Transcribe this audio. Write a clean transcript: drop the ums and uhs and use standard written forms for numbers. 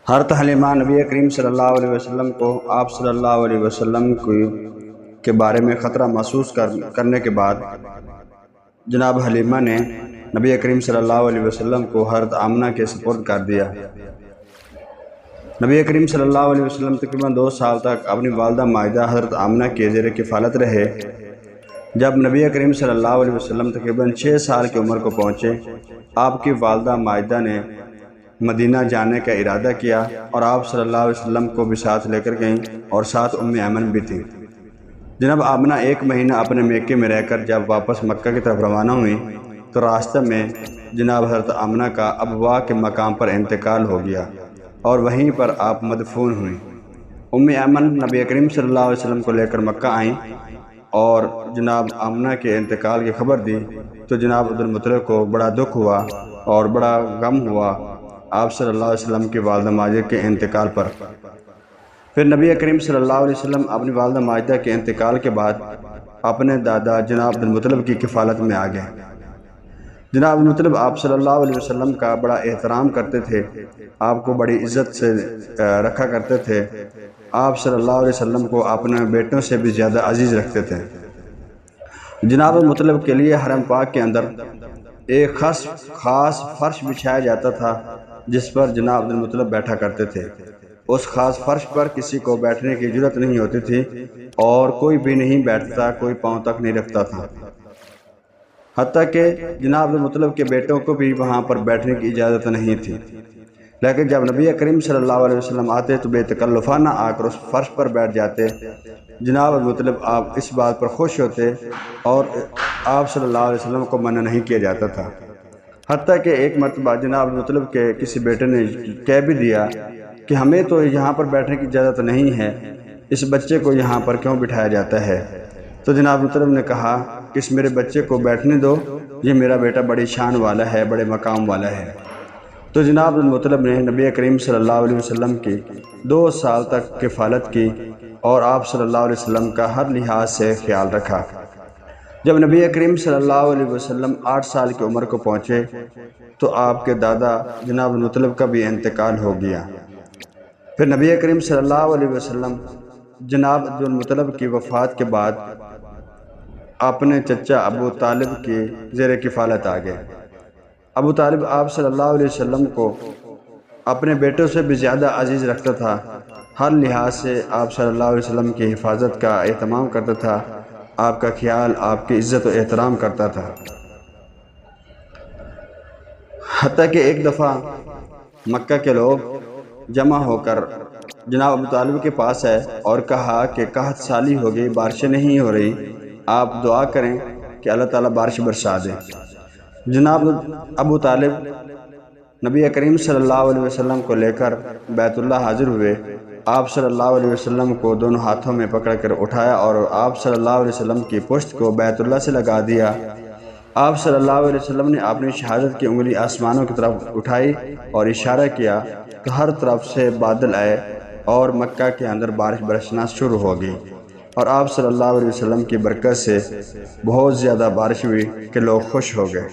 حضرت حلیمہ نبی کریم صلی اللہ علیہ وسلم کو آپ صلی اللہ علیہ وسلم کے بارے میں خطرہ محسوس کرنے کے بعد جناب حلیمہ نے نبی کریم صلی اللہ علیہ وسلم کو حضرت آمنہ کے سپرد کر دیا۔ نبی کریم صلی اللہ علیہ وسلم تقریباً 2 سال تک اپنی والدہ ماجدہ حضرت آمنہ کے زیر کفالت رہے۔ جب نبی کریم صلی اللہ علیہ وسلم تقریباً 6 سال کی عمر کو پہنچے، آپ کی والدہ ماجدہ نے مدینہ جانے کا ارادہ کیا اور آپ صلی اللہ علیہ وسلم کو بھی ساتھ لے کر گئیں اور ساتھ ایمن بھی تھیں۔ جناب آمنہ 1 مہینہ اپنے میکے میں رہ کر جب واپس مکہ کی طرف روانہ ہوئی تو راستہ میں جناب حضرت آمنہ کا ابوا کے مقام پر انتقال ہو گیا اور وہیں پر آپ مدفون ہوئیں۔ ایمن نبی کریم صلی اللہ علیہ وسلم کو لے کر مکہ آئیں اور جناب آمنہ کے انتقال کی خبر دی تو جناب عبدالمطلب کو بڑا دکھ ہوا اور بڑا غم ہوا آپ صلی اللہ علیہ وسلم کی والدہ ماجدہ کے انتقال پر۔ پھر نبی کریم صلی اللہ علیہ وسلم اپنی والدہ ماجدہ کے انتقال کے بعد اپنے دادا جناب عبدالمطلب کی کفالت میں آ گئے۔ جناب عبدالمطلب آپ صلی اللہ علیہ وسلم کا بڑا احترام کرتے تھے، آپ کو بڑی عزت سے رکھا کرتے تھے، آپ صلی اللہ علیہ وسلم کو اپنے بیٹوں سے بھی زیادہ عزیز رکھتے تھے۔ جناب عبدالمطلب کے لیے حرم پاک کے اندر ایک خاص فرش بچھایا جاتا تھا جس پر جناب عبدالمطلب بیٹھا کرتے تھے۔ اس خاص فرش پر کسی کو بیٹھنے کی جرات نہیں ہوتی تھی اور کوئی بھی نہیں بیٹھتا، کوئی پاؤں تک نہیں رکھتا تھا، حتیٰ کہ جناب عبدالمطلب کے بیٹوں کو بھی وہاں پر بیٹھنے کی اجازت نہیں تھی۔ لیکن جب نبی کریم صلی اللہ علیہ وسلم آتے تو بے تکلفانہ آ کر اس فرش پر بیٹھ جاتے۔ جناب عبدالمطلب آپ اس بات پر خوش ہوتے اور آپ صلی اللہ علیہ وسلم کو منع نہیں کیا جاتا تھا، حتیٰ کہ ایک مرتبہ جناب عبدالمطلب کے کسی بیٹے نے کہہ بھی دیا کہ ہمیں تو یہاں پر بیٹھنے کی اجازت نہیں ہے، اس بچے کو یہاں پر کیوں بٹھایا جاتا ہے؟ تو جناب عبدالمطلب نے کہا کہ اس میرے بچے کو بیٹھنے دو، یہ میرا بیٹا بڑی شان والا ہے، بڑے مقام والا ہے۔ تو جناب عبدالمطلب نے نبی کریم صلی اللہ علیہ وسلم کی 2 سال تک کفالت کی اور آپ صلی اللہ علیہ وسلم کا ہر لحاظ سے خیال رکھا۔ جب نبی کریم صلی اللہ علیہ وسلم 8 سال کی عمر کو پہنچے تو آپ کے دادا جناب عبدالمطلب کا بھی انتقال ہو گیا۔ پھر نبی کریم صلی اللہ علیہ وسلم جناب عبدالمطلب کی وفات کے بعد اپنے چچا ابو طالب کی زیر کفالت آ گئے۔ ابو طالب آپ صلی اللہ علیہ وسلم کو اپنے بیٹوں سے بھی زیادہ عزیز رکھتا تھا، ہر لحاظ سے آپ صلی اللہ علیہ وسلم کی حفاظت کا اہتمام کرتا تھا، آپ کا خیال، آپ کی عزت و احترام کرتا تھا۔ حتیٰ کہ ایک دفعہ مکہ کے لوگ جمع ہو کر جناب ابو طالب کے پاس آئے اور کہا کہ قحط سالی ہو گئی، بارشیں نہیں ہو رہی، آپ دعا کریں کہ اللہ تعالیٰ بارش برسا دے۔ جناب ابو طالب نبی کریم صلی اللہ علیہ وسلم کو لے کر بیت اللہ حاضر ہوئے، آپ صلی اللہ علیہ وسلم کو دونوں ہاتھوں میں پکڑ کر اٹھایا اور آپ صلی اللہ علیہ وسلم کی پشت کو بیت اللہ سے لگا دیا۔ آپ صلی اللہ علیہ وسلم نے اپنی شہادت کی انگلی آسمانوں کی طرف اٹھائی اور اشارہ کیا کہ ہر طرف سے بادل آئے اور مکہ کے اندر بارش برسنا شروع ہو گئی اور آپ صلی اللہ علیہ وسلم کی برکت سے بہت زیادہ بارش ہوئی کہ لوگ خوش ہو گئے۔